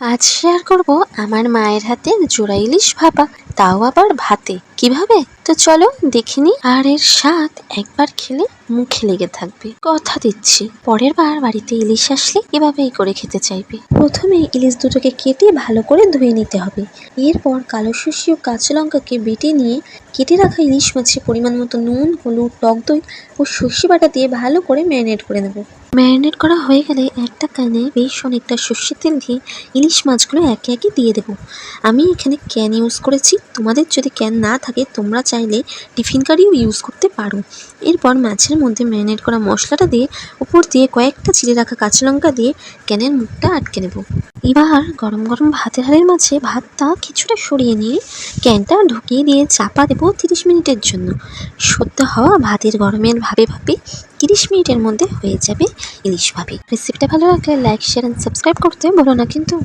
আজ শেয়ার করব আমার মায়ের হাতে জোড়া ইলিশ ভাপা, তাও আবার ভাতে। কিভাবে? তো চলো দেখিনি। আর এর স্বাদ একবার খেলে মুখে লেগে থাকবে, কথা দিচ্ছি। পরের বার বাড়িতে ইলিশ আসলে এভাবেই করে খেতে চাইবে। প্রথমে ইলিশ দুটোকে কেটে ভালো করে ধুয়ে নিতে হবে। এরপর কালো সর্ষে ও কাঁচা লঙ্কাকে বেটে নিয়ে কেটে রাখা ইলিশ মাছে পরিমাণ মতো নুন, হলুদ, টক দই ও সর্ষে বাটা দিয়ে ভালো করে ম্যারিনেট করে নেব। ম্যারিনেট করা হয়ে গেলে একটা ক্যানে বেশ অনেকটা সর্ষের তেল দিয়ে ইলিশ মাছগুলো একে একে দিয়ে দেবো। আমি এখানে ক্যান ইউজ করেছি, তোমাদের যদি ক্যান না থাকে তোমরা চাইলে টিফিন কারিও ইউজ করতে পারো। এরপর মাছের মধ্যে ম্যারিনেট করা মশলাটা দিয়ে উপর দিয়ে কয়েকটা চিড়ে রাখা কাঁচা লঙ্কা দিয়ে ক্যানের মুখটা আটকে নেব। এবার গরম গরম ভাতের হাঁড়ির মাঝে ভাতটা কিছুটা সরিয়ে নিয়ে ক্যানটা ঢুকিয়ে দিয়ে চাপা দেবো 30 মিনিটের জন্য। সদ্য হওয়া ভাতের গরমের ভাপে ভাপে 30 মিনিটের মধ্যে হয়ে যাবে ইলিশ ভাপি। রেসিপিটা ভালো লাগলে লাইক, শেয়ার এন্ড সাবস্ক্রাইব করতে ভুলো না কিন্তু।